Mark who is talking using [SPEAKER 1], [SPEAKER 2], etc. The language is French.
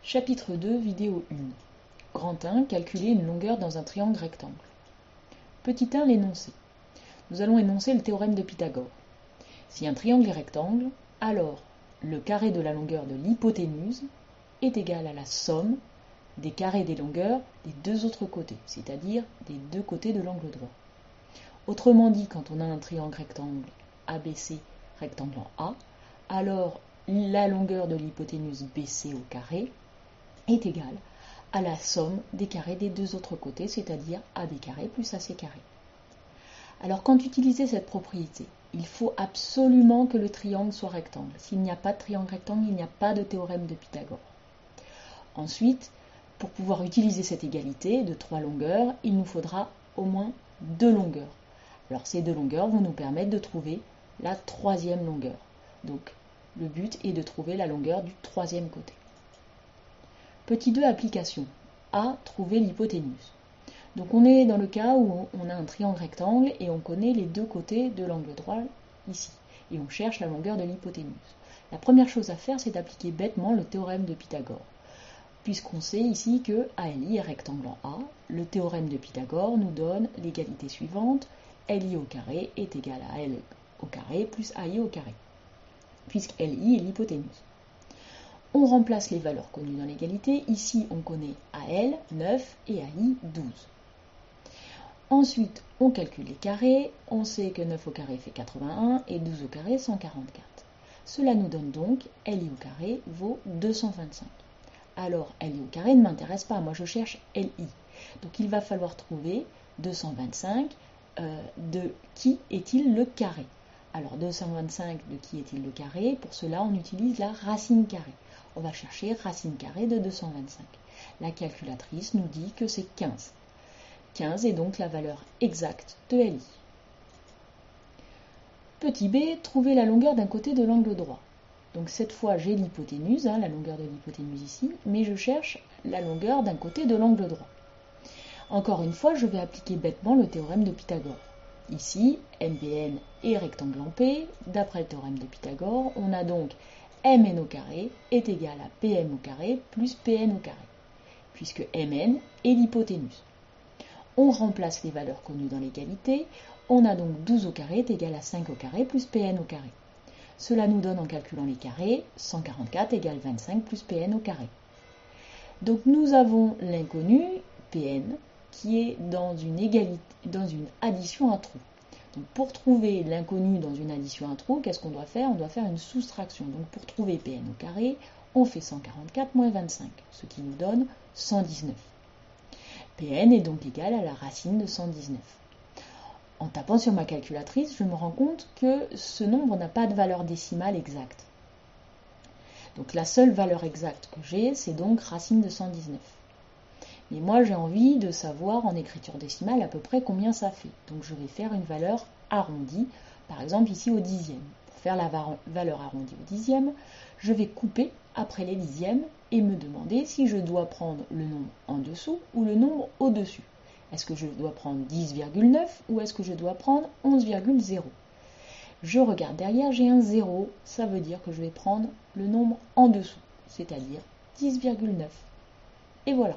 [SPEAKER 1] Chapitre 2, vidéo 1. Grand 1, calculer une longueur dans un triangle rectangle. Petit 1, l'énoncé. Nous allons énoncer le théorème de Pythagore. Si un triangle est rectangle, alors le carré de la longueur de l'hypoténuse est égal à la somme des carrés des longueurs des deux autres côtés, c'est-à-dire des deux côtés de l'angle droit. Autrement dit, quand on a un triangle rectangle ABC, rectangle en A, alors la longueur de l'hypoténuse BC au carré est égale à la somme des carrés des deux autres côtés, c'est-à-dire AB carré plus AC carré. Alors quand utiliser cette propriété, il faut absolument que le triangle soit rectangle. S'il n'y a pas de triangle rectangle, il n'y a pas de théorème de Pythagore. Ensuite, pour pouvoir utiliser cette égalité de 3 longueurs, il nous faudra au moins 2 longueurs. Alors ces 2 longueurs vont nous permettre de trouver la troisième longueur. Donc le but est de trouver la longueur du troisième côté. Petit 2, application. A, trouver l'hypoténuse. Donc on est dans le cas où on a un triangle rectangle et on connaît les deux côtés de l'angle droit ici. Et on cherche la longueur de l'hypoténuse. La première chose à faire, c'est d'appliquer bêtement le théorème de Pythagore. Puisqu'on sait ici que ALI est rectangle en A, le théorème de Pythagore nous donne l'égalité suivante. LI au carré est égal à L au carré plus AI au carré. Puisque LI est l'hypoténuse. On remplace les valeurs connues dans l'égalité. Ici, on connaît AL, 9 et AI, 12. Ensuite, on calcule les carrés. On sait que 9 au carré fait 81 et 12 au carré 144. Cela nous donne donc LI au carré vaut 225. Alors, LI au carré ne m'intéresse pas. Moi, je cherche LI. Donc, il va falloir trouver 225 de qui est-il le carré. Alors, 225 de qui est-il le carré? Pour cela, on utilise la racine carrée. On va chercher racine carrée de 225. La calculatrice nous dit que c'est 15. 15 est donc la valeur exacte de LI. Petit b, trouver la longueur d'un côté de l'angle droit. Donc cette fois, j'ai l'hypoténuse, la longueur de l'hypoténuse ici, mais je cherche la longueur d'un côté de l'angle droit. Encore une fois, je vais appliquer bêtement le théorème de Pythagore. Ici, MPN est rectangle en P. D'après le théorème de Pythagore, on a donc MN au carré est égal à PM au carré plus PN au carré, puisque MN est l'hypoténuse. On remplace les valeurs connues dans l'égalité. On a donc 12 au carré est égal à 5 au carré plus PN au carré. Cela nous donne en calculant les carrés 144 égale 25 plus PN au carré. Donc nous avons l'inconnu PN qui est dans une addition à trous. Donc pour trouver l'inconnu dans une addition à trous, qu'est-ce qu'on doit faire? On doit faire une soustraction. Donc pour trouver Pn au carré, on fait 144 moins 25, ce qui nous donne 119. Pn est donc égal à la racine de 119. En tapant sur ma calculatrice, je me rends compte que ce nombre n'a pas de valeur décimale exacte. Donc la seule valeur exacte que j'ai, c'est donc racine de 119. Mais moi, j'ai envie de savoir en écriture décimale à peu près combien ça fait. Donc je vais faire une valeur arrondie, par exemple ici au dixième. Pour faire la valeur arrondie au dixième, je vais couper après les dixièmes et me demander si je dois prendre le nombre en dessous ou le nombre au-dessus. Est-ce que je dois prendre 10,9 ou est-ce que je dois prendre 11,0? Je regarde derrière, j'ai un 0, ça veut dire que je vais prendre le nombre en dessous, c'est-à-dire 10,9. Et voilà.